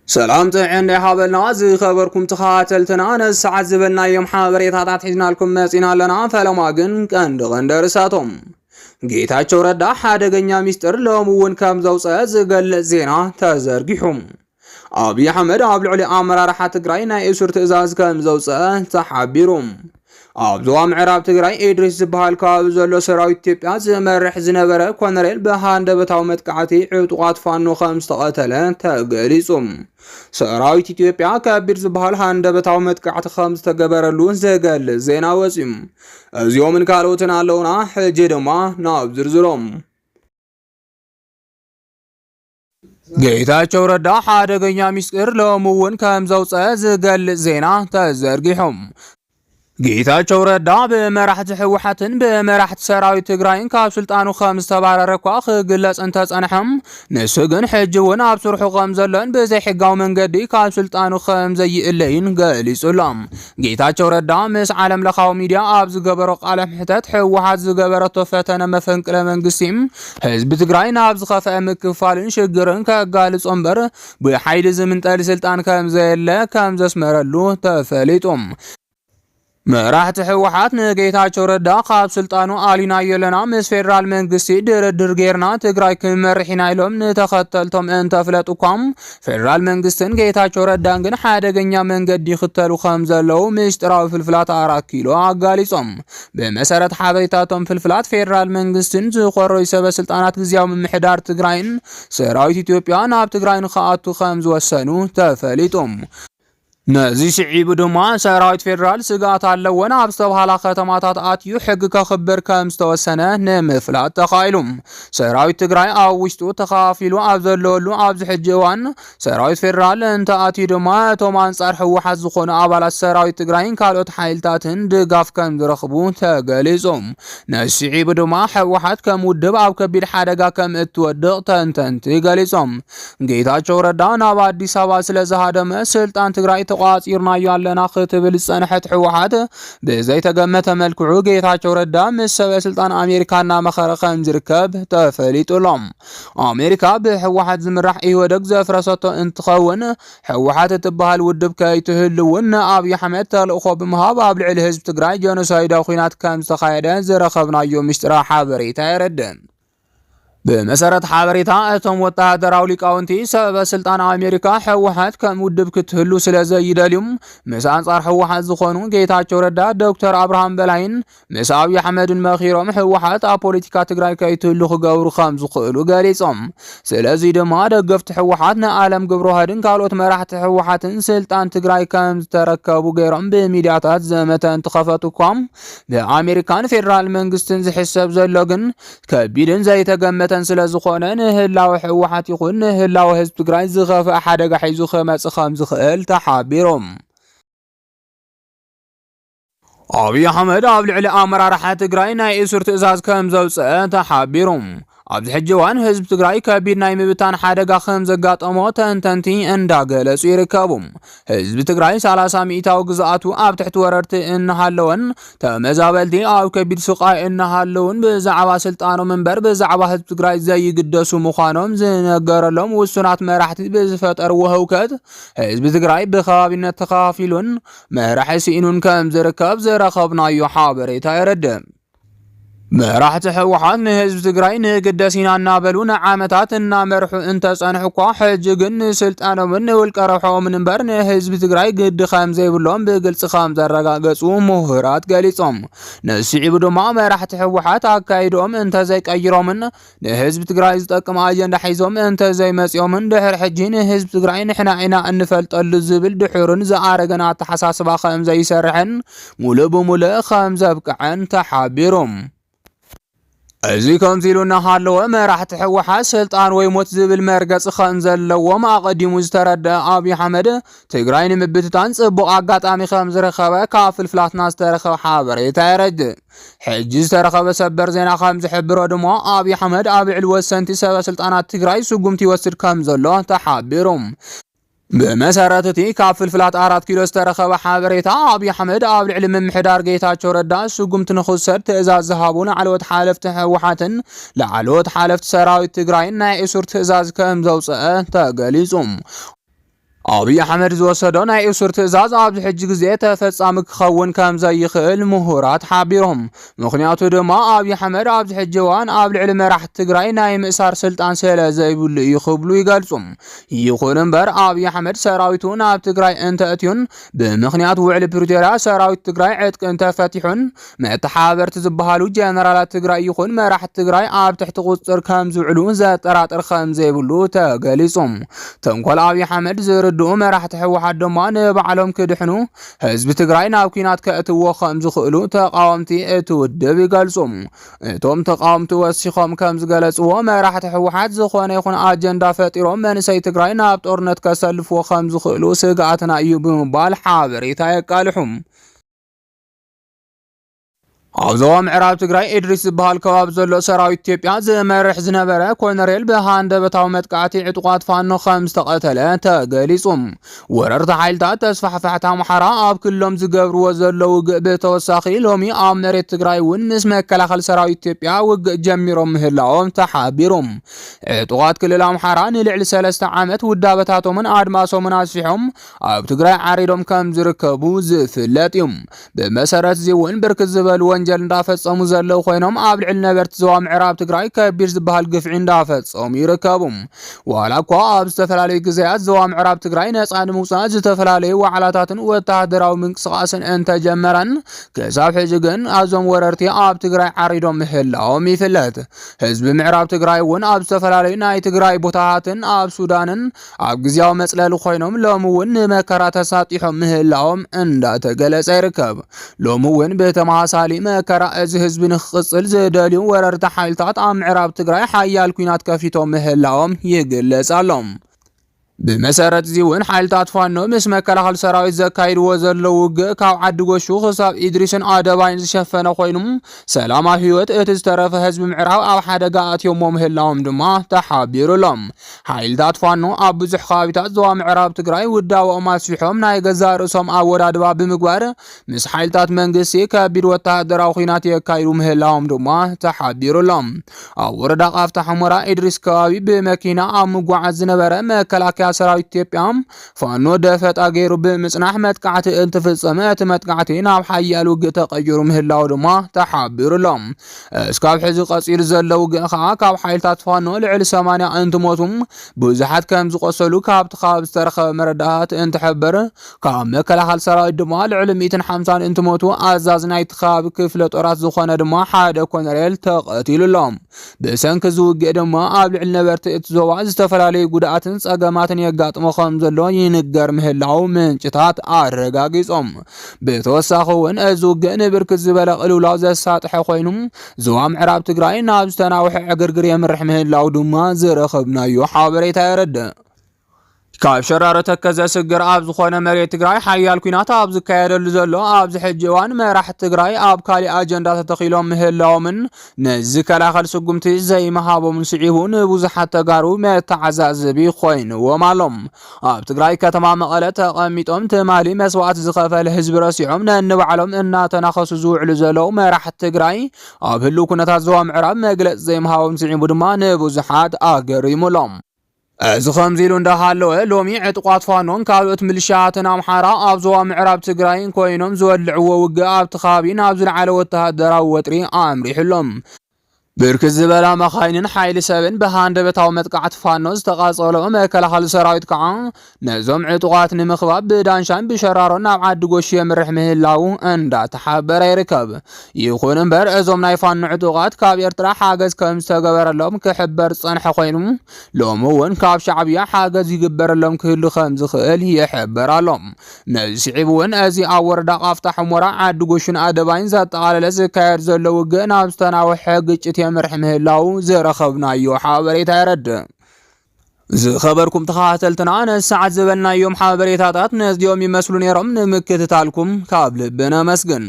سلام عند حابلنا زي خبركم تخاتلتنا أنا الساعة زبلنا يوم حابريتات حجنا لكم مسينا لنا فلما قن كان غندرساتهم ጌታቸው ረዳ ሓደገኛ ሚስጥር ለሙውን ከም ዘውፀ ዝገልጽ ዜና ተዘርጊሑም አብይ አሕመድ ኣብ ልዕሊ ኣመራርሓ ትግራይ ናይ እሱር ትእዛዝ ከም ዘውፀ ተሓቢሩም ኣብ ዞባ ምዕራብ ትግራይ ኤድሪስ ዝበሃል ከባቢ ዘሎ ሰራዊት ኢትዮጵያ ዝመርሕ ዝነበረ ኮሎኔል በሃንደበታዊ መጥቃዕቲ ዕጡቃት ፋኖ ከም ዝተቐተለ ተገሊጹም ሰራዊት ኢትዮጵያ ከቢድ ዝበሃል ሃንደበታዊ መጥቃዕቲ ከም ዝተገበረሉ ዝገልጽ ዜና ወፂም እዚኦምን ካልኦትን ኣለውና ሕጂ ድማ ናብ ዝርዝሮም ጌታቸው ረዳ ሓደገኛ ሚስጥር ለሙውን ከም ዘውፀ ዝገልጽ ዜና ተዘርጊሑም ጌታቸው ረዳ በመራሕቲ ህወሓትን በመራሕቲ ሰራዊት ትግራይን ካብ ስልጣኑ ከም ዝተባረረ እኳ ክግለጽ እንተጸንሐም ንሱ ግን ሕጂ እውን ኣብ ስርሑ ከም ዘሎን ብዘይሕጋዊ መንገዲ ካብ ስልጣኑ ከም ዘይእለይን ገሊጹሎም ጌታቸው ረዳ ምስ ዓለም ለኻዊ ሚድያ ኣብ ዝገበሮ ቃለ ምሕተት ህወሓት ዝገበረቶ ፈተነ መፈንቅለ መንግስቲ ህዝቢ ትግራይ ናብ ዝኸፍአ ምክፋልን ሽግርን ከጋልጾ እምበር ብሓይሊ ዝምንጠል ስልጣን ከም ዘየለ ከም ዘስመረሉ ተፈሊጦም መራሕቲ ህወሓት ንጌታቸው ረዳ ካብ ስልጣኑ አሊና የለና ምስ ፌደራል መንግስቲ ድርድር ጌርና ትግራይ ክመርሕ ኢና ኢሎም ንተኸተልቶም እንተፍለጡኳም ፌደራል መንግስትን ጌታቸው ረዳን ግን ሓደገኛ መንገዲ ይኽተሉ ከም ዘለው ምስጢራዊ ፍልፍላት 4 ኪሎ ኣጋሊጾም ብመሰረት ሓበሬታቶም ፍልፍላት ፌደራል መንግስትን ዝቆረዩ ሰበስልጣናት ግዚያዊ ምምሕዳር ትግራይን ሰራዊት ኢትዮጵያ ናብ ትግራይ ንኽኣቱ ከም ዝወሰኑ ተፈሊጦም ነዚ ስዒቡ ድማ ሰራዊት ፌደራል ስጋት ኣለወን ኣብ ዝተባሃላ ከተማታት ኣትዩ ሕጊ ከኽብር ከም ዝተወሰነ ንምፍላጥ ተኻኢሎም ሰራዊት ትግራይ ኣብ ውሽጡ ተኸፋፊሉ ኣብ ዘለወሉ ኣብዚ ሕጂ እዋን ሰራዊት ፌደራል እንተኣትዩ ድማ እቶም ኣንጻር ህወሓት ዝኾኑ ኣባላት ሰራዊት ትግራይን ካልኦት ሓይልታትን ድጋፍ ከም ዝረኽቡ ተገሊጾም ነዚ ስዒቡ ድማ ህወሓት ከም ውድብ ኣብ ከቢድ ሓደጋ ከም እትወድቕ ተንተንቲ ገሊጾም ጌታቸው ረዳ ናብ ኣዲስ ኣበባ ስለ ዝሃደመ ስልጣን ትግራይ ቋጽርና ያለና ክትብል ጸንሐት ህወሓት በዘይተገመተ መልክዑ ጌታቸው ረዳ ምስ ሰበስልጣን አሜሪካና መኸረ ከም ዝርከብ ተፈሊጡሎም አሜሪካ ብህወሓት ዝምራሕ ኢህወደግ ዘፍረሰቶ እንትኸውን ህወሓት እትበሃል ውድብ ከይትህልውን አብይ አሕመድ ተልእኾ ብምሃብ ኣብ ልዕሊ ህዝቢ ትግራይ ጀኖሳይዳዊ ኩናት ከም ዝተኻየደ ዝረኸብናዮ ምስጢራዊ ሓበሬታ የረድእ بمسارات حبريتا اتم وتهدراو ሊቃውንቲ ሰበስልጣን አሜሪካ ህወሓት ከም ውድብ ክትህሉ ስለዘይደ اليوم ምስ አንጻር ህወሓት ዝኾኑ ጌታቸው ረዳ ዶክተር አብርሃም በላይን ምስ አብይ አሕመድን መኺሮም ህወሓት ኣብ ፖለቲካ ትግራይ ከይትህሉ ክገብሩ ከም ዝኽእሉ ገሊጾም ስለዚ ድማ ደገፍቲ ህወሓት ንዓለም ግብረ ሀድን ካልኦት መራሕቲ ህወሓትን ስልጣን ትግራይ ከም ዝተረከቡ ገይሮም በሚድያታት ዘመተ እንትኸፈቱኳም በአሜሪካን ፌደራል መንግስትን ዝሕሰብ ዘሎ ግን ከቢድን ዘይተገመተ ስለዝኾነ ንህላው ህወሓት ይኹን ንህላው ህዝብ ትግራይ ዝኸፍአ ሓደጋ ሒዙ ክመጽእ ከም ዝኽእል ተሓቢሮም አብይ አሕመድ ኣብ ልዕሊ ኣመራርሓ ትግራይ ናይ እሱር ትእዛዝ ከም ዘውፅአ ተሓቢሮም ኣብዚ ሕጂ እዋን ህዝቢ ትግራይ ከቢድ ናይ ምብታን ሓደጋ ከም ዘጋጠሞ ተንተንቲ እንዳገለጹ ይርከቡ ህዝቢ ትግራይ 30 ሚእታዊ ግዝኣቱ ኣብ ትሕቲ ወረርቲ እናሃለወን ተመዛበልቲ ኣብ ከቢድ ስቃይ እናሃለውን ብዛዕባ ስልጣኖም እምበር ብዛዕባ ህዝቢ ትግራይ ዘይግደሱ ምዃኖም ዝነገረሎም ውሱናት መራሕቲ ብዝፈጠርዎ ህውከት ህዝቢ ትግራይ ብኸባቢነት ተኸፋፊሉን መራሒ ሲኢኑን ከም ዝርከብ ዝረኸብናዮ ሓበሬታ የረድእ መራሕቲ ህወሓት ንህዝቢ ትግራይ ንግደሲና እናበሉ ንዓመታት እናመርሑ እንተጸንሑኳ ሕጂ ግን ስልጣኖምን ንውልቀ ረብሖምን እምበር ንህዝቢ ትግራይ ግዲ ከም ዘይብሎም ብግልጽ ከም ዘረጋገጹ ምሁራት ገሊጾም ነስዒቡ ድማ መራሕቲ ህወሓት ኣካይዶም እንተዘይቀይሮምን ንህዝቢ ትግራይ ዝጠቅም ኣጀንዳ ሒዞም እንተዘይመጽኦምን ድሕሪ ሕጂ ንህዝቢ ትግራይ ንሕና ኢና እንፈልጠሉ ዝብል ድሑርን ዝኣረገን ኣተሓሳስባ ከም ዘይሰርሕን ሙሉእ ብሙሉእ ከም ዘብቅዐን ተሓቢሮም እዚ ከምዚሉ እናሃለወ መራሕቲ ህወሓት ስልጣን ወይ ሞት ዝብል መርገጽ ከም ዘለዎም ኣቐዲሙ ዝተረድአ አብይ አሕመድ ትግራይ ንምብትታን ጽቡቕ ኣጋጣሚ ከም ዝረኸበ ካብ ፍልፍላትና ዝተረኸበ ሓበሬታ የረድእ ሕጂ ዝተረኸበ ሰበር ዜና ከም ዝሕብሮ ድማ አብይ አሕመድ ኣብ ልዕሊ ወሰንቲ ሰበስልጣናት ትግራይ ስጉምቲ ይወስድ ከም ዘሎ ተሓቢሮም بمسارات كافل فلات 4 كيلو استرخب حبريتا أبي أحمد أبل علم محدار جيتاچو ردا سقمت نخسر تأزاز ذهابون علوت حالفت هوحاتن لعلوت حالفت سراوي تجراين ناي إسور تأزاز كم زوجة تجليزهم አብይ አሕመድ ዝወሰዶ ናይ እሱር ትእዛዝ ኣብዚ ሕጂ ግዜ ተፈጻሚ ክኸውን ከም ዘይኽእል ምሁራት ሓቢሮም። ምክንያቱ ድማ አብይ አሕመድ ኣብዚ ሕጂ እዋን ኣብ ልዕሊ መራሕቲ ትግራይ ናይ ምእሳር ስልጣን ስለ ዘይብሉ እዩ ክብሉ ይገልጹ። ይኹን እምበር አብይ አሕመድ ሰራዊቱ ናብ ትግራይ እንተእትዩን ብምክንያት ውዕሊ ፕሪቶርያ ሰራዊት ትግራይ ዕጥቅን ተፈቲሑን መተሓበርቲ ዝበሃሉ ጀነራላት ትግራይ ይኹን መራሕቲ ትግራይ ኣብ ትሕቲ ቁፅር ከም ዝውዕሉ ዘጠራጥር ከም ዘይብሉ ተገሊጾም። ተንኮል አብይ አሕመድ ዝርድኡ መራሕቲ ሕወሓት ድማ ንባዕሎም ክድሕኑ ህዝቢ ትግራይ ናብ ኩናት ከእትዎ ከም ዝኽእሉ ተቃወምቲ እቲ ውድብ ይገልጹ። እቶም ተቃወምቲ ወሲኾም ከም ዝገለጽዎ መራሕቲ ሕወሓት ዝኾነ ይኹን አጀንዳ ፈጢሮም መንሰይ ትግራይ ናብ ጦርነት ከሰልፍዎ ከም ዝኽእሉ ስጋኣትና እዩ ብምባል ሓበሬታ የቃልሑም። ኣብ ዞባ ምዕራብ ትግራይ ኢድሪስ ዝበሃል ከባቢ ዘሎ ሰራዊት ኢትዮጵያ ዝመርሕ ዝነበረ ኮሎኔል ብሃንደበታዊ መጥቃዕቲ ዕጡቃት ፋኖ ከም ዝተቐተለ ተገሊጹ። ወረርቲ ሓይልታት ተስፋሕፋሕታ ኣምሓራ ኣብ ክልሎም ዝገብርዎ ዘለው ውግእ ብተወሳኺ ሎሚ ኣብ መሬት ትግራይ እውን ምስ መከላኸሊ ሰራዊት ኢትዮጵያ ውግእ ጀሚሮም ምህላዎም ተሓቢሮም። ዕጡቃት ክልል ኣምሓራ ንልዕሊ 3 ዓመት ውዳበታቶምን ኣድማሶምን ኣስፊሖም ኣብ ትግራይ ዓሪዶም ከም ዝርከቡ ዝፍለጥ እዩ። ብመሰረት እዚ እውን ብርክት ዝበሉ ወንጀል እንዳፈጸሙ ዘለው ኮይኖም ኣብ ልዕሊ ነበርቲ ዞባ ምዕራብ ትግራይ ከቢር ዝበሃል ግፍዒ እንዳፈጸሙ ይርከቡ። ዋላ እኳ ኣብ ዝተፈላለዩ ግዜያት ዞባ ምዕራብ ትግራይ ነፃ ንምውፃእ ዝተፈላለዩ ዋዕላታትን ወተሃደራዊ ምንቅስቃስን እንተጀመረን ክሳብ ሕጂ ግን ኣዞም ወረርቲ ኣብ ትግራይ ዓሪዶም ምህላዎም ይፍለጥ። ህዝቢ ምዕራብ ትግራይ እውን ኣብ ዝተፈላለዩ ናይ ትግራይ ቦታታትን ኣብ ሱዳንን ኣብ ግዜያዊ መፅለሊ ኮይኖም ሎሚ እውን ንመከራ ተሳጢሖም ምህላዎም እንዳተገለጸ ይርከብ። ሎሚ እውን ብተመሳሳሊ መከራ እዚ ህዝቢ ንክቅጽል ዝደልዩ ወረርቲ ሓይልታት ኣብ ምዕራብ ትግራይ ሓያል ኩናት ከፊቶም ምህላዎም ይግለጽ ኣሎም። ብመሰረት እዚ እውን ሓይልታት ፋኖ ምስ መከላኸሊ ሰራዊት ዘካይድዎ ዘለው ውግእ ካብ ዓዲ ጎሹ ክሳብ ኢድሪስን ኣደባይን ዝሸፈነ ኮይኑ ሰላማዊ ህይወት እቲ ዝተረፈ ህዝቢ ምዕራብ ኣብ ሓደጋ ኣትዮሞ ምህላዎም ድማ ተሓቢሩሎም። ሓይልታት ፋኖ ኣብ ብዙሕ ከባቢታት ዞባ ምዕራብ ትግራይ ውዳቦኦም ኣስፊሖም ናይ ገዛ ርእሶም ኣወዳድባ ብምግባር ምስ ሓይልታት መንግስቲ ከቢድ ወተሃደራዊ ኩናት የካይዱ ምህላዎም ድማ ተሓቢሩሎም። ኣብ ወረዳ ቃፍታ ሑመራ ኢድሪስ ከባቢ ብመኪና ኣብ ምጓዓዝ ዝነበረ መከላከያ ሰራዊት ኢትዮጵያ ፋኖ ደፈጣ ገይሩ ብምጽናሕ መጥቃዕቲ እንትፍጸመ እቲ መጥቃዕቲ ናብ ሓያል ውግእ ተቀይሩ ምህላው ድማ ተሓቢሩሎም። እስካብ ሕዚ ቀፂሉ ዘለው ውግእ ከዓ ካብ ሓይልታት ፋኖ ልዕሊ 80 እንትሞቱም ብዙሓት ከም ዝቆሰሉ ካብቲ ከባቢ ዝተረኸበ መረዳእታ እንትሕበር ካብ መከላኸሊ ሰራዊት ድማ ልዕሊ 150 እንትሞቱ ኣዛዝ ናይቲ ከባቢ ክፍለ ጦራት ዝኾነ ድማ ሓደ ኮሎኔል ተቐቲሉሎም። ብሰንኪ ዝውግእ ድማ ኣብ ልዕሊ ነበርቲ እቲ ዞባ ዝተፈላለዩ ጉድኣትን ፀገማትን የጋጥሞ ከም ዘሎ ይንገር ምህላው ምንጭታት ኣረጋጊጾም። ብተወሳኺ እውን እዚ ውግእ ንብርክት ዝበለ ቅልውላው ዘሳጥሐ ኮይኑ ዞባ ምዕራብ ትግራይ ናብ ዝተናውሐ ዕግርግር የምርሕ ምህላው ድማ ዝረኸብናዮ ሓበሬታ የረድእ። ካብ ሸራሮ ተከዘ ስግር ኣብ ዝኾነ መሬት ትግራይ ሓያል ኩናት ኣብ ዝካየደሉ ዘሎ ኣብዚ ሕጂ እዋን መራሕቲ ትግራይ ኣብ ካሊእ ኣጀንዳ ተተኺሎም ምህላዎምን ንዝከላኸል ስጉምቲ ዘይመሃቦምን ስዒቡ ንብዙሓት ተጋሩ መተዓዛዝቢ ኮይንዎም ኣሎም። ኣብ ትግራይ ከተማ መቐለ ተቐሚጦም ትማሊ መስዋዕት ዝኸፈለ ህዝቢ ረሲዖም ነንባዕሎም እናተናኸሱ ዝውዕሉ ዘለው መራሕቲ ትግራይ ኣብ ህልው ኩነታት ዞባ ምዕራብ መግለፂ ዘይመሃቦም ስዒቡ ድማ ንብዙሓት ኣገሪሙሎም። እዚ ከምዚ ኢሉ እንዳሃለወ ሎሚ ዕጡቃት ፋኖን ካልኦት ሚሊሻያትን ኣምሓራ ኣብ ዞባ ምዕራብ ትግራይ ኮይኖም ዝወልዕዎ ውግእ ኣብቲ ከባቢ ናብ ዝለዓለ ወተሃደራዊ ወጥሪ ኣምሪሕሎም። ብርክት ዝበላ መኻይንን ሓይሊ ሰብን ብሃንደበታዊ መጥቃዕቲ ፋኖ ዝተቃጸሎ መከላኸሊ ሰራዊት ከዓ ነዞም ዕጡቃት ንምኽባብ ብዳንሻን ብሸራሮን ናብ ዓዲ ጎሽ የምርሕ ምህላው እንዳተሓበረ ይርከብ። ይኹን እምበር እዞም ናይ ፋኖ ዕጡቃት ካብ ኤርትራ ሓገዝ ከም ዝተገበረሎም ክሕበር ዝጸንሐ ኮይኑ ሎሚ እውን ካብ ሻዕብያ ሓገዝ ይግበረሎም ክህሉ ከም ዝኽእል ይሕበር ኣሎም። ነዚ ስዒብ እውን እዚ ኣብ ወረዳ ቃፍታ ሑመራ ዓዲ ጎሽን ኣደባይን ዘጠቓለለ ዝካየድ ዘሎ ውግእ ናብ ዝተናውሐ ግጭት የምርሕ ምህላው ዝረኸብናዮ ሓበሬታ የረድእ። ዝኸበርኩም ተኸታተልትና ነሰዓት ዝበልናዮም ሓበሬታታት ነዚኦም ይመስሉ ነይሮም። ንምክትታልኩም ካብ ልብና መስግን።